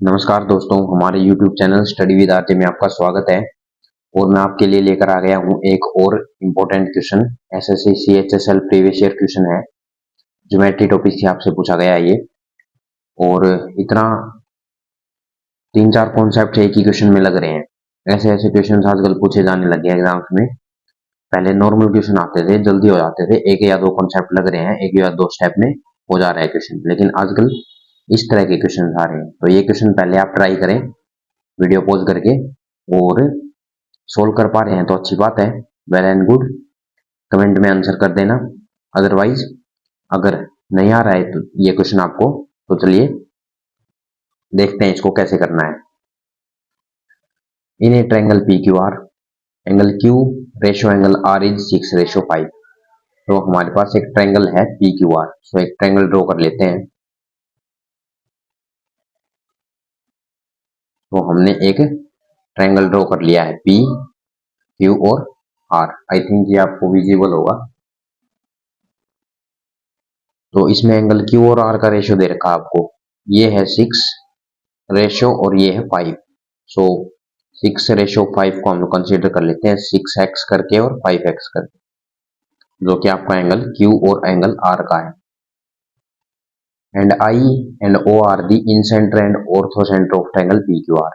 नमस्कार दोस्तों, हमारे YouTube channel study with RJ में आपका स्वागत है। और मैं आपके लिए लेकर आ गया हूं एक और important question. SSC CHSL previous year question है, ज्योमेट्री टॉपिक से आपसे पूछा गया है ये। और इतना 3-4 कॉन्सेप्ट एक ही क्वेश्चन में लग रहे हैं। ऐसे ऐसे क्वेश्चन आजकल पूछे जाने लगे हैं एग्जाम्स में। पहले नॉर्मल क्वेश्चन आते थे, जल्दी हो जाते थे, एक या दो कॉन्सेप्ट लग रहे हैं, एक या दो स्टेप में हो जा रहा है क्वेश्चन। लेकिन आजकल इस तरह के क्वेश्चन आ रहे हैं, तो ये क्वेश्चन पहले आप ट्राई करें वीडियो पॉज करके, और सोल्व कर पा रहे हैं तो अच्छी बात है, वेल एंड गुड। कमेंट में आंसर कर देना। अदरवाइज अगर नहीं आ रहा है तो ये क्वेश्चन आपको, तो चलिए देखते हैं इसको कैसे करना है। In a triangle PQR, angle Q ratio angle R is 6:5। तो हमारे पास एक ट्रायंगल है PQR, सो एक ट्रायंगल ड्रॉ कर लेते हैं। तो हमने एक ट्रायंगल ड्रॉ कर लिया है P, Q और R। आई थिंक ये आपको विजिबल होगा। तो इसमें एंगल Q और R का रेशियो दे रखा है आपको, ये है 6 रेशियो और ये है 5। सो 6:5 को हम लोग कंसीडर कर लेते हैं 6x करके और 5x करके, जो कि आपका एंगल Q और एंगल R का है। And I and O are the incentre and orthocentre of triangle PQR।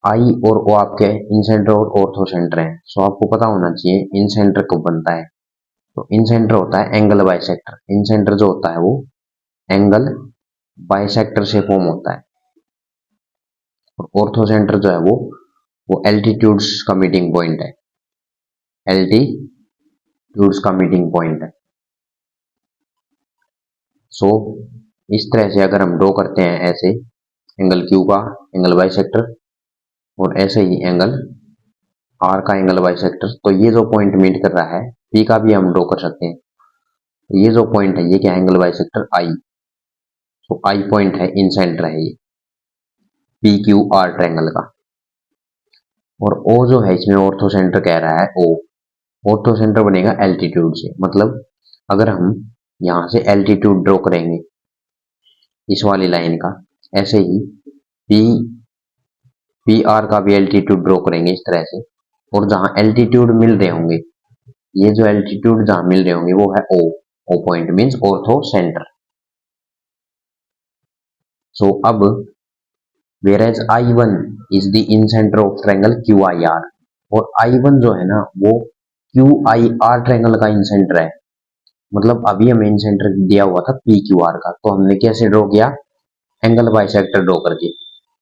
I और O आपके इन सेंटर और ऑर्थो सेंटर हैं। सो आपको पता होना चाहिए इन सेंटर कब बनता है। तो इन सेंटर होता है एंगल बाइसेक्टर। इन सेंटर जो होता है वो एंगल बाइसेक्टर से फॉर्म होता है। और ऑर्थो सेंटर जो है वो एल्टीट्यूड्स का मीटिंग पॉइंट है। एल्टीट्यूड्स का मीटिंग पॉइंट है। सो इस तरह से अगर हम ड्रॉ करते हैं ऐसे एंगल Q का एंगल बाइसेक्टर, और ऐसे ही एंगल R का एंगल बाइसेक्टर, तो ये जो पॉइंट मीट कर रहा है P का भी हम ड्रॉ कर सकते हैं। तो ये जो पॉइंट है ये क्या एंगल बाइसेक्टर I। तो I पॉइंट है, इन सेंटर है ये PQR ट्रायंगल का। और O जो है इसमें ऑर्थो सेंटर कह रहा है O। ऑर्थो सेंटर बनेगा एल्टीट्यूड से। मतलब अगर हम यहां से एल्टीट्यूड ड्रॉ करेंगे इस वाली लाइन का, ऐसे ही PR का भी एल्टीट्यूड ड्रॉ करेंगे इस तरह से। और जहां एल्टीट्यूड मिल रहे होंगे, ये जो एल्टीट्यूड जहां मिल रहे होंगे वो है O। O point means orthocentre. So अब whereas I1 is the in center of triangle QIR, और I1 जो है ना वो QIR ट्रायंगल का इन सेंटर है। मतलब अभी हमें इन सेंटर दिया हुआ था PQR का, तो हमने कैसे ड्रॉ किया, एंगल बाइसेक्टर ड्रॉ करके।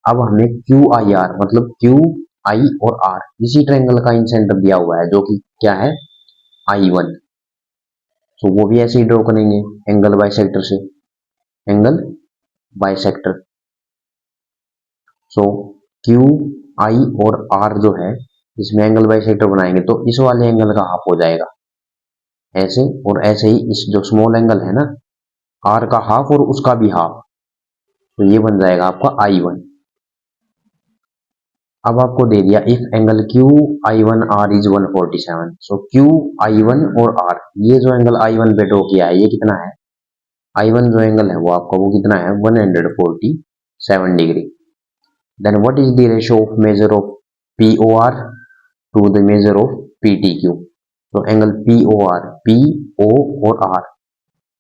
अब हमें QIR मतलब QI और R इसी ट्रायंगल का इन सेंटर दिया हुआ है, जो कि क्या है I1। तो वो भी ऐसे ही ड्रॉ करेंगे एंगल बाइसेक्टर से, एंगल बाइसेक्टर। सो QI और R जो है इसमें एंगल बाइसेक्टर बनाएंगे तो इस वाले एंगल का हाफ हो जाएगा ऐसे, और ऐसे ही इस जो स्मॉल एंगल है ना R का हाफ और उसका भी हाफ, तो ये बन जाएगा आपका I1। अब आपको दे दिया if angle QI1R is 147। So QI1 और R, ये जो एंगल I1 पे ड्रॉ किया है ये कितना है, I1 जो एंगल है वो आपका वो कितना है 147 degree. Then what is the ratio of measure of POR to the measure of PTQ। तो एंगल POR, PO और R,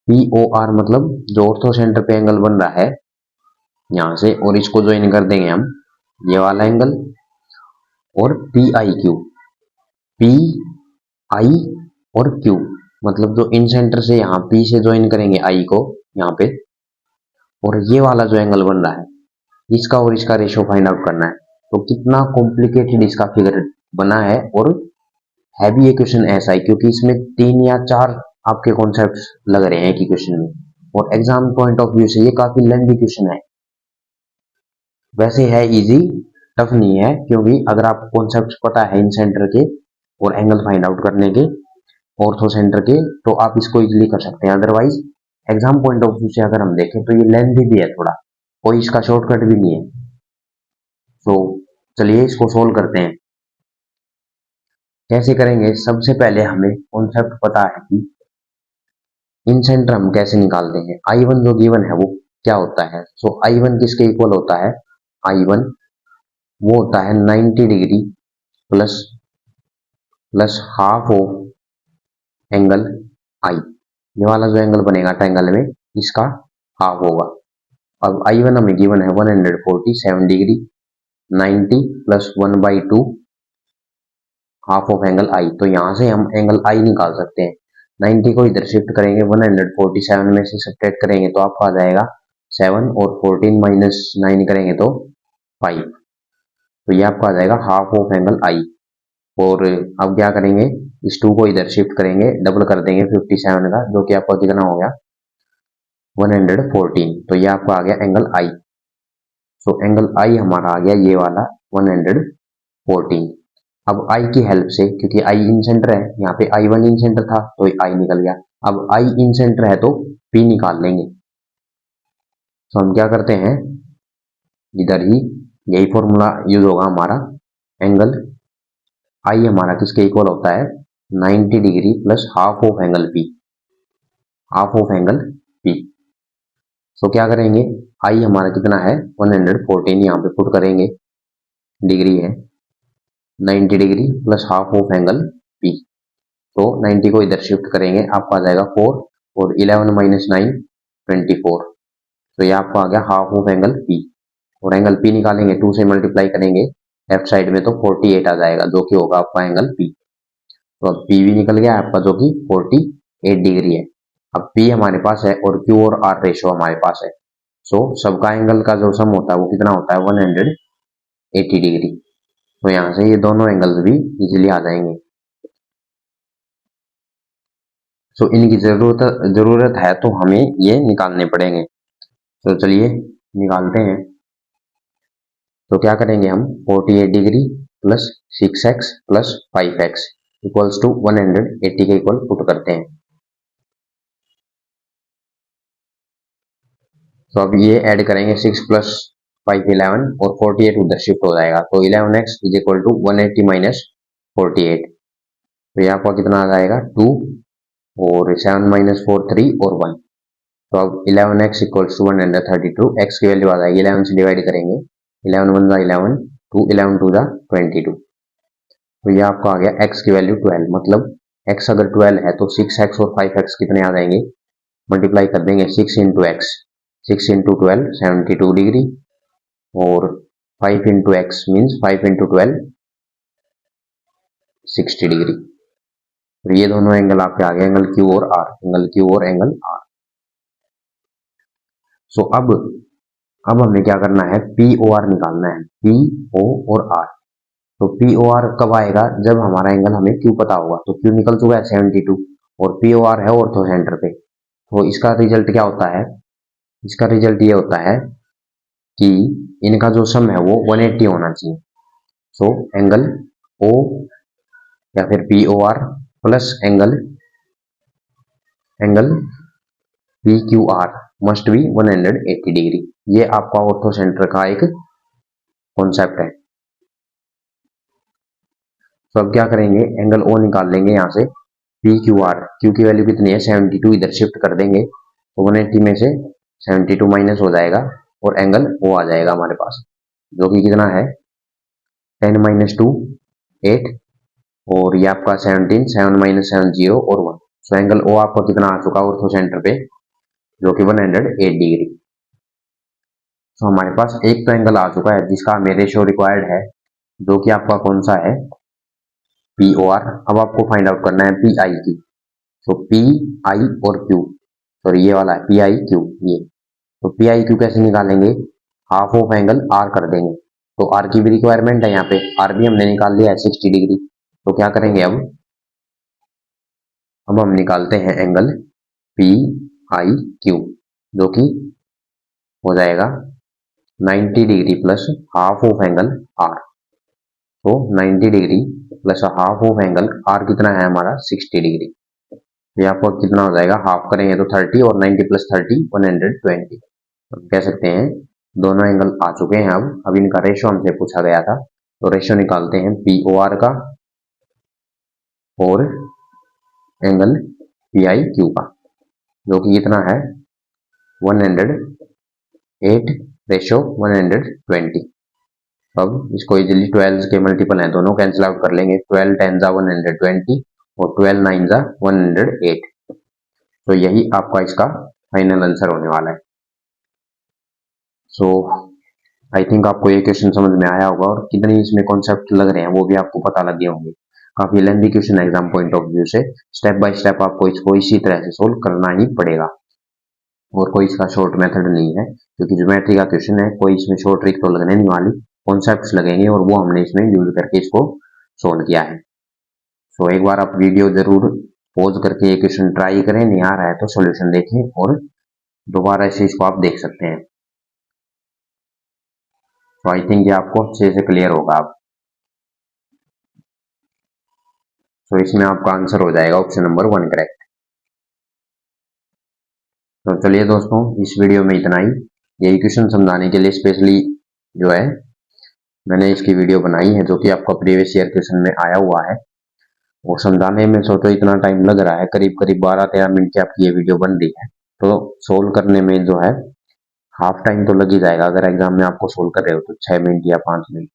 POR मतलब जो ऑर्थो सेंटर पे एंगल बन रहा है यहां से, और इसको ज्वाइन कर देंगे हम ये वाला एंगल, और PIQ, PI और Q मतलब जो इन सेंटर से यहाँ P से ज्वाइन करेंगे I को यहाँ पे, और ये वाला जो एंगल बन रहा है इसका और इसका रेशियो फाइंड आउट करना है। तो कितना कॉम्प्लिकेटेड इसका फिगर बना है, और है भी ये क्वेश्चन ऐसा है क्योंकि इसमें 3 या 4 आपके कॉन्सेप्ट्स लग रहे हैं एक ही क्वेश्चन में, और एग्जाम पॉइंट ऑफ व्यू से ये काफी लेंथी क्वेश्चन है। वैसे है इजी, टफ नहीं है, क्योंकि अगर आपको कॉन्सेप्ट्स पता है इन सेंटर के और एंगल फाइंड आउट करने के ऑर्थो सेंटर के, तो आप इसको इजीली कर सकते हैं। Otherwise exam point of view से अगर हम देखें तो ये लेंथी भी है थोड़ा, कोई इसका शॉर्टकट भी नहीं है। तो चलिए इसको सोल्व करते हैं। कैसे करेंगे, सबसे पहले हमें कॉन्सेप्ट पता है कि इन सेंटर हम कैसे निकालते हैं। I1 जो गिवन है वो क्या होता है, सो I1 किसके इक्वल होता है, I1 वो होता है 90 degree plus plus half of angle I। ये वाला जो एंगल बनेगा ट्रायंगल में इसका हाफ होगा। अब I1 हमें गिवन है 147 degree, 90 plus 1/2 half of angle I। तो यहाँ से हम एंगल I निकाल सकते हैं। 90 को इधर शिफ्ट करेंगे, 147 में से सब्ट्रैक्ट करेंगे तो आपका आ जाएगा 7 और 14 माइनस 9 करेंगे तो 5। तो ये आपका आ जाएगा हाफ ऑफ एंगल I। और अब क्या करेंगे, इस 2 को इधर शिफ्ट करेंगे, डबल कर देंगे 57 का, जो कि आपका कितना हो गया 114। तो ये आपका आ गया angle I। So angle I हमारा आ गया ये वाला 114। अब I की हेल्प से, क्योंकि I इन सेंटर है, यहाँ पे I1 इन सेंटर था तो I निकल गया। अब I इन सेंटर है तो P निकाल लेंगे। तो हम क्या करते हैं, इधर ही यही फॉर्मूला यूज होगा हमारा। एंगल I हमारा किसके इक्वल होता है 90 degree plus half of angle P, half of angle P। तो क्या करेंगे, I हमारा कितना है 114, यहाँ पे पुट करेंगे, डिग्री है 90 degree plus half of angle P। तो 90 को इधर शिफ्ट करेंगे, आपका आ जाएगा 4 और 11 माइनस 9 24। तो ये आपका आ गया हाफ ऑफ एंगल P। और एंगल P निकालेंगे, 2 से मल्टीप्लाई करेंगे लेफ्ट साइड में तो 48 आ जाएगा, जो कि होगा आपका एंगल P। तो अब P भी निकल गया आपका, जो कि 48 डिग्री है। अब P हमारे पास है और Q और R रेशो हमारे पास है। सो सबका एंगल का जो सम होता है वो कितना होता है 180 डिग्री। तो यहाँ से ये दोनों एंगल्स भी इजीली आ जाएंगे। सो इनकी जरूरत है तो हमें ये निकालने पड़ेंगे। तो चलिए निकालते हैं। तो क्या करेंगे हम, 48 degree plus 6x plus 5x equals to 180 के इक्वल पुट करते हैं। तो अब ये ऐड करेंगे, 6 प्लस 5 11 और 48 उधर शिफ्ट हो जाएगा, तो 11x is equal to 180 minus 48। तो ये आपका कितना आ जाएगा 2 और 7 माइनस 4 3 और 1। तो अब 11x इक्वल्स टू 132, x की वैल्यू आ जाएगी 11 से डिवाइड करेंगे, 11 1 11, 2 11 2 22। तो ये आपका आ गया x की वैल्यू 12। मतलब x अगर 12 है तो 6x और 5x कितने आ जाएंगे, मल्टीप्लाई कर देंगे 6 इंटू एक्स, 6 इंटू 12 72 डिग्री और 5 into x means 5 into 12 60 degree. तो ये दोनों एंगल आपके आ गए, एंगल Q और R, एंगल Q और एंगल R। सो अब हमें क्या करना है, POR निकालना है, PO और R। तो POR कब आएगा, जब हमारा एंगल हमें Q पता होगा। तो Q निकल चुका है 72 और POR है ऑर्थो सेंटर पे। तो इसका रिजल्ट क्या होता है, इसका रिजल्ट ये होता है कि इनका जो सम है वो 180 होना चाहिए। सो एंगल O या फिर POR plus angle PQR must be 180 degree. ये आपका ऑर्थो सेंटर का एक कॉन्सेप्ट है। तो अब क्या करेंगे, एंगल O निकाल लेंगे यहाँ से, PQR, Q की वैल्यू कितनी है 72, इधर शिफ्ट कर देंगे तो 180 में से 72 माइनस हो जाएगा और एंगल O आ जाएगा हमारे पास, जो कि कितना है 10 माइनस 2 8 और ये आपका 17 7 माइनस 7 0 और 1। सो एंगल O आपका कितना आ चुका ऑर्थो सेंटर पे, जो कि 108 डिग्री। तो हमारे पास एक तो एंगल आ चुका है जिसका हमें रेशियो रिक्वायर्ड है, जो कि आपका कौन सा है POR। अब आपको फाइंड आउट करना है PI की। तो PI और Q, सॉरी ये वाला है PIQ ये। तो PIQ कैसे निकालेंगे, हाफ ऑफ एंगल R कर देंगे। तो R की भी रिक्वायरमेंट है यहाँ पे, R भी हमने निकाल लिया है 60 डिग्री। तो क्या करेंगे, अब हम निकालते हैं एंगल PIQ, जो कि हो जाएगा 90 degree plus half of angle R। तो 90 degree plus half of angle R कितना है हमारा 60 डिग्री। ये आपको कितना हो जाएगा, हाफ करेंगे तो 30 और 90 प्लस 30 120। तो कह सकते हैं दोनों एंगल आ चुके हैं। अब इनका रेशो हमसे पूछा गया था, तो रेशो निकालते हैं POR का और एंगल PIQ का, जो कि कितना है 108 रेशो 120। अब इसको इजिली 12 के मल्टीपल हैं, दोनों कैंसिल आउट कर लेंगे। 12 10 जा 120 और 12 9 जा 108। तो यही आपका इसका फाइनल आंसर होने वाला है। सो आई थिंक आपको ये क्वेश्चन समझ में आया होगा और कितने इसमें कॉन्सेप्ट लग रहे हैं वो भी आपको पता लगे होंगे। काफी लेंथी क्वेश्चन है एग्जाम पॉइंट ऑफ व्यू से। स्टेप बाय स्टेप आपको इसको इसी तरह से सोल्व करना ही पड़ेगा और कोई इसका शॉर्ट मेथड नहीं है, क्योंकि ज्योमेट्री का क्वेश्चन है, कोई इसमें शॉर्ट ट्रिक तो लगने नहीं वाली, कॉन्सेप्ट्स लगेंगे और वो हमने इसमें यूज करके इसको सोल्व किया है। सो एक बार आप वीडियो जरूर पॉज करके ये क्वेश्चन ट्राई करें, नहीं आ रहा है तो सॉल्यूशन देखें और दोबारा से इसको आप देख सकते हैं। तो आई थिंक ये आपको अच्छे से क्लियर होगा अब। तो इसमें आपका आंसर हो जाएगा ऑप्शन नंबर 1 करेक्ट। तो चलिए दोस्तों, इस वीडियो में इतना ही। यही क्वेश्चन समझाने के लिए स्पेशली जो है मैंने इसकी वीडियो बनाई है, जो कि आपका प्रीवियस ईयर क्वेश्चन में आया हुआ है। और समझाने में सोचो इतना टाइम लग रहा है, करीब करीब 12-13 मिनट की आपकी ये वीडियो बन रही है। तो सोल्व करने में जो है हाफ टाइम तो लग ही जाएगा। अगर एग्जाम में आपको सोल्व कर रहे हो तो 6 मिनट या 5 मिनट,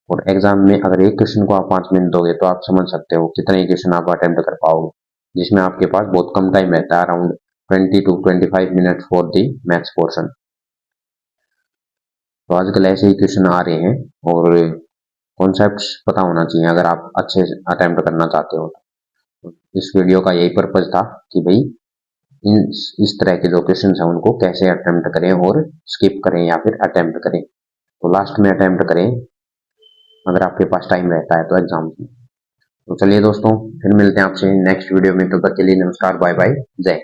और एग्जाम में अगर एक क्वेश्चन को आप 5 मिनट दोगे तो आप समझ सकते हो कितने क्वेश्चन आप अटेम्प्ट कर पाओगे, जिसमें आपके पास बहुत कम टाइम रहता है, around 20 to 25 minute for the maths portion. तो आजकल ऐसे ही क्वेश्चन आ रहे हैं और कॉन्सेप्ट्स पता होना चाहिए अगर आप अच्छे से अटेम्प्ट करना चाहते हो। तो इस वीडियो का यही पर्पज था कि भाई इस तरह के जो क्वेश्चन हैं उनको कैसे अटेम्प्ट करें और स्किप करें या फिर अटेम्प्ट करें। तो लास्ट में अटेम्प्ट करें अगर आपके पास टाइम रहता है तो एग्जाम में। तो चलिए दोस्तों, फिर मिलते हैं आपसे नेक्स्ट वीडियो में। तब तक के लिए नमस्कार, बाय बाय, जय।